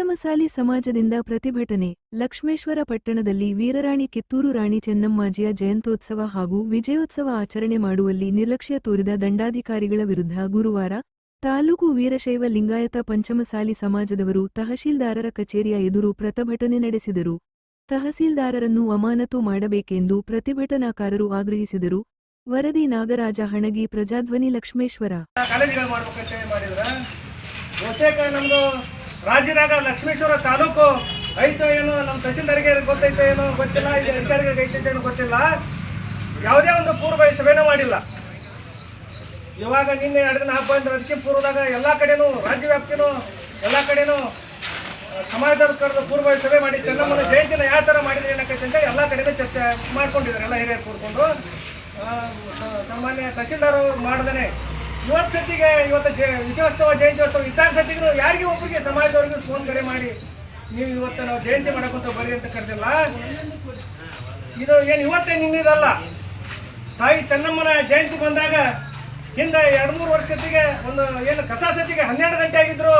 ಪಂಚಮಸಾಲಿ ಸಮಾಜದಿಂದ ಪ್ರತಿಭಟನೆ ಲಕ್ಷ್ಮೇಶ್ವರ ಪಟ್ಟಣದಲ್ಲಿ ವೀರರಾಣಿ ಕಿತ್ತೂರು ರಾಣಿ ಚೆನ್ನಮ್ಮಾಜಿಯ ಜಯಂತ್ಯೋತ್ಸವ ಹಾಗೂ ವಿಜಯೋತ್ಸವ ಆಚರಣೆ ಮಾಡುವಲ್ಲಿ ನಿರ್ಲಕ್ಷ್ಯ ತೋರಿದ ದಂಡಾಧಿಕಾರಿಗಳ ವಿರುದ್ಧ ಗುರುವಾರ ತಾಲೂಕು ವೀರಶೈವ ಲಿಂಗಾಯತ ಪಂಚಮಸಾಲಿ ಸಮಾಜದವರು ತಹಶೀಲ್ದಾರರ ಕಚೇರಿಯ ಎದುರು ಪ್ರತಿಭಟನೆ ನಡೆಸಿದರು. ತಹಸೀಲ್ದಾರರನ್ನು ಅಮಾನತು ಮಾಡಬೇಕೆಂದು ಪ್ರತಿಭಟನಾಕಾರರು ಆಗ್ರಹಿಸಿದರು. ವರದಿ ನಾಗರಾಜ ಹಣಗಿ, ಪ್ರಜಾಧ್ವನಿ, ಲಕ್ಷ್ಮೇಶ್ವರ. ರಾಜ್ಯದಾಗ ಲಕ್ಷ್ಮೇಶ್ವರ ತಾಲೂಕು ಐತೋ ಏನೋ, ನಮ್ಮ ತಹಸೀಲ್ದಾರಿಗೆ ಗೊತ್ತೈತೋ ಏನೋ ಗೊತ್ತಿಲ್ಲ, ಇಲ್ಲಿ ಅಧಿಕಾರಿಗೆ ಐತೈತೋ ಏನೋ ಗೊತ್ತಿಲ್ಲ, ಯಾವುದೇ ಒಂದು ಪೂರ್ವ ಸಭೆನೂ ಮಾಡಿಲ್ಲ. ಇವಾಗ ನಿನ್ನೆ 2 ದಿನ ಹಬ್ಬ ಅಂದ್ರೆ ಅದಕ್ಕೆ ಪೂರ್ವದಾಗ ಎಲ್ಲ ಕಡೆನೂ ರಾಜ್ಯ ವ್ಯಾಪ್ತಿನೂ ಎಲ್ಲ ಕಡೆನೂ ಸಮಾಜದವ್ರ ಕರೆದು ಪೂರ್ವ ಸಭೆ ಮಾಡಿ ಚೆನ್ನಮ್ಮನ ಜಯಂತಿನ ಯಾವ ಥರ ಮಾಡಿದ್ರೆ ಏನಕ್ಕೈತೆ ಅಂತ ಎಲ್ಲ ಕಡೆನೂ ಚರ್ಚೆ ಮಾಡ್ಕೊಂಡಿದ್ದಾರೆ. ಎಲ್ಲ ಹಿರಿಯರು ಕೂರ್ಕೊಂಡು ಸಾಮಾನ್ಯ ತಹಸೀಲ್ದಾರ್ ಮಾಡ್ದೇ ಇವತ್ತು ವಿಜಯೋತ್ಸವ ಜಯಂತ್ಯೋತ್ಸವ ಇದ್ದಾಗ ಸತಿಗೂ ಯಾರಿಗೆ ಒಬ್ಬರಿಗೆ ಸಮಾಜದವ್ರಿಗೆ ಫೋನ್ ಕರೆ ಮಾಡಿ ನೀವು ಇವತ್ತು ನಾವು ಜಯಂತಿ ಮಾಡಕ್ಕಂತ ಬರ್ರಿ ಅಂತ ಕರೆದಿಲ್ಲ. ಇದು ಏನು ಇವತ್ತೇ ನಿನ್ನಿದಲ್ಲ. ತಾಯಿ ಚೆನ್ನಮ್ಮನ ಜಯಂತಿ ಬಂದಾಗ ಹಿಂದೆ 2-3 ವರ್ಷಕ್ಕೆ ಒಂದು ಏನು ಕಸ ಸತಿಗೆ 12 ಗಂಟೆ ಆಗಿದ್ರು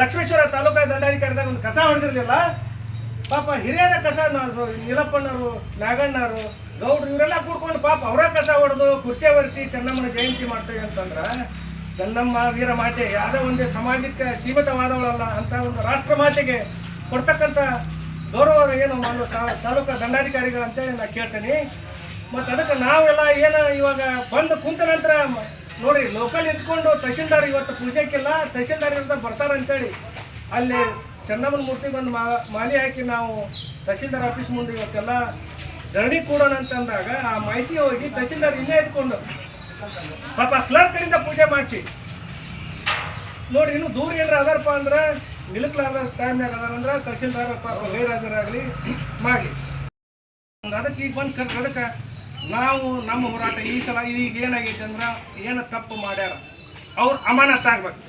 ಲಕ್ಷ್ಮೇಶ್ವರ ತಾಲೂಕಾ ದಂಡಾಧಿಕಾರಿದಾಗ ಒಂದು ಕಸ ಹೊಡೆದಿರಲಿಲ್ಲ. ಪಾಪ ಹಿರಿಯರ ಕಸ ನೀಲಪ್ಪಣ್ಣರು, ನಾಗಣ್ಣರು, ಗೌಡ್ರು ಇವರೆಲ್ಲ ಕೂಡ್ಕೊಂಡು ಪಾಪ ಅವರ ಕಸ ಹೊಡೆದು ಕುರ್ಚೆ ಒರೆಸಿ ಚೆನ್ನಮ್ಮನ ಜಯಂತಿ ಮಾಡ್ತೇವೆ ಅಂತಂದ್ರೆ ಚೆನ್ನಮ್ಮ ವೀರ ಮಾತೆ ಯಾವುದೋ ಒಂದೇ ಸಮಾಜಕ್ಕೆ ಸೀಮಿತವಾದವಳಲ್ಲ, ಅಂತ ಒಂದು ರಾಷ್ಟ್ರ ಮಾತೆಗೆ ಕೊಡ್ತಕ್ಕಂಥ ಗೌರವ ಏನು ತಾಲೂಕಾ ದಂಡಾಧಿಕಾರಿಗಳಂತೇಳಿ ನಾನು ಕೇಳ್ತೀನಿ. ಮತ್ತು ಅದಕ್ಕೆ ನಾವೆಲ್ಲ ಏನು ಇವಾಗ ಬಂದು ಕುಂತ ನಂತರ ನೋಡ್ರಿ ಲೋಕಲ್ ಇಟ್ಕೊಂಡು ತಹಶೀಲ್ದಾರ್ ಇವತ್ತು ಪೂಜೆಕ್ಕಿಲ್ಲ, ತಹಶೀಲ್ದಾರ್ ಅಂತ ಬರ್ತಾರಂತೇಳಿ ಅಲ್ಲಿ ಚೆನ್ನಮ್ಮನ ಮೂರ್ತಿಗೆ ಒಂದು ಮಾಲಿ ಹಾಕಿ ನಾವು ತಹಶೀಲ್ದಾರ್ ಆಫೀಸ್ ಮುಂದೆ ಇವತ್ತೆಲ್ಲ ಧರಣಿ ಕೂಡೋಣ ಅಂತಂದಾಗ ಆ ಮಾಹಿತಿ ಹೋಗಿ ತಹಶೀಲ್ದಾರ್ ಇಲ್ಲೇ ಇಟ್ಕೊಂಡು ಪಾಪ ಕ್ಲರ್ಕ್ಗಳಿಂದ ಪೂಜೆ ಮಾಡಿಸಿ ನೋಡಿ. ಇನ್ನು ದೂರ ಏನಾರ ಅದಾರಪ್ಪ ಅಂದ್ರೆ ನಿಲುಕ್ಲಾರ್ದ ಟೈಮ್ನಾಗ ಅದಾರಂದ್ರೆ ತಹಶೀಲ್ದಾರ್ ಪಾಪ ಗೈರಾಜರಾಗಲಿ ಮಾಡಲಿ. ಅದಕ್ಕೆ ಈಗ ಬಂದು ಕರ್ಕ ಅದಕ್ಕೆ ನಾವು ನಮ್ಮ ಹೋರಾಟ ಈ ಸಲ ಈಗ ಏನಾಗೈತೆ ಅಂದ್ರೆ ಏನು ತಪ್ಪು ಮಾಡ್ಯಾರ ಅವ್ರು ಅಮಾನತ್ ಆಗ್ಬೇಕು,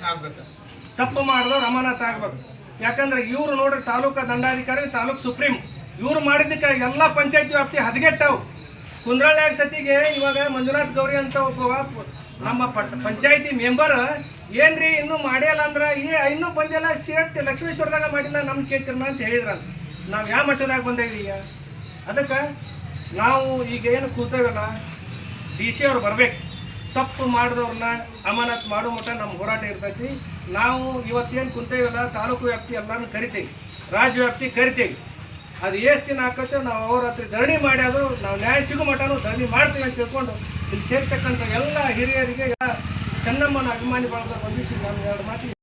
ತಪ್ಪು ಮಾಡಿದವ್ರು ಅಮಾನತ್ ಆಗ್ಬೇಕು. ಯಾಕಂದ್ರೆ ಇವರು ನೋಡ್ರಿ ತಾಲೂಕಾ ದಂಡಾಧಿಕಾರಿ, ತಾಲೂಕು ಸುಪ್ರೀಂ, ಇವ್ರು ಮಾಡಿದ್ದಕ್ಕೆ ಎಲ್ಲ ಪಂಚಾಯತಿ ವ್ಯಾಪ್ತಿ ಹದಗೆಟ್ಟವು. ಕುಂದ್ರಳ್ಳಿಯಾಗ ಸತಿಗೆ ಇವಾಗ ಮಂಜುನಾಥ್ ಗೌರಿ ಅಂತ ಒಬ್ಬ ನಮ್ಮ ಪಂಚಾಯತಿ ಮೆಂಬರ್ ಏನ್ರಿ ಇನ್ನೂ ಮಾಡ್ಯಲ್ಲ ಅಂದ್ರೆ ಇನ್ನೂ ಬಂದಿಲ್ಲ, ಸಿರಟ್ ಲಕ್ಷ್ಮೇಶ್ವರದಾಗ ಮಾಡಿಲ್ಲ, ನಮ್ಗೆ ಕೇಳ್ತಿರನ ಅಂತ ಹೇಳಿದ್ರಂತ. ನಾವು ಯಾವ ಮಟ್ಟದಾಗ ಬಂದೇವಿ ಈಗ? ಅದಕ್ಕೆ ನಾವು ಈಗ ಏನು ಕೂತೇವಲ್ಲ, DC ಅವ್ರು ಬರ್ಬೇಕು, ತಪ್ಪು ಮಾಡಿದವ್ರನ್ನ ಅಮಾನತ್ ಮಾಡೋ ಮಟ್ಟ ನಮ್ಮ ಹೋರಾಟ ಇರ್ತೈತಿ. ನಾವು ಇವತ್ತೇನು ಕುಂತೇವಲ್ಲ ತಾಲೂಕು ವ್ಯಾಪ್ತಿ ಎಲ್ಲರನ್ನು ಕರಿತೇವೆ, ರಾಜ್ಯ ವ್ಯಾಪ್ತಿ ಕರಿತೇವೆ. ಅದು ಎಷ್ಟು ದಿನ ಹಾಕತ್ತೆ ನಾವು ಅವ್ರ ಹತ್ರ ಧರಣಿ ಮಾಡ್ಯಾದ್ರು ನಾವು ನ್ಯಾಯ ಸಿಗೋ ಮಟ್ಟನೂ ಧರಣಿ ಮಾಡ್ತೀವಿ ಅಂತ ತಿಳ್ಕೊಂಡು ಇಲ್ಲಿ ಸೇರ್ತಕ್ಕಂಥ ಎಲ್ಲ ಹಿರಿಯರಿಗೆ ಚೆನ್ನಮ್ಮನ ಅಭಿಮಾನಿ ಬಳಗ ಬಂದಿಸಿ ನಾನು 2 ಮಾತು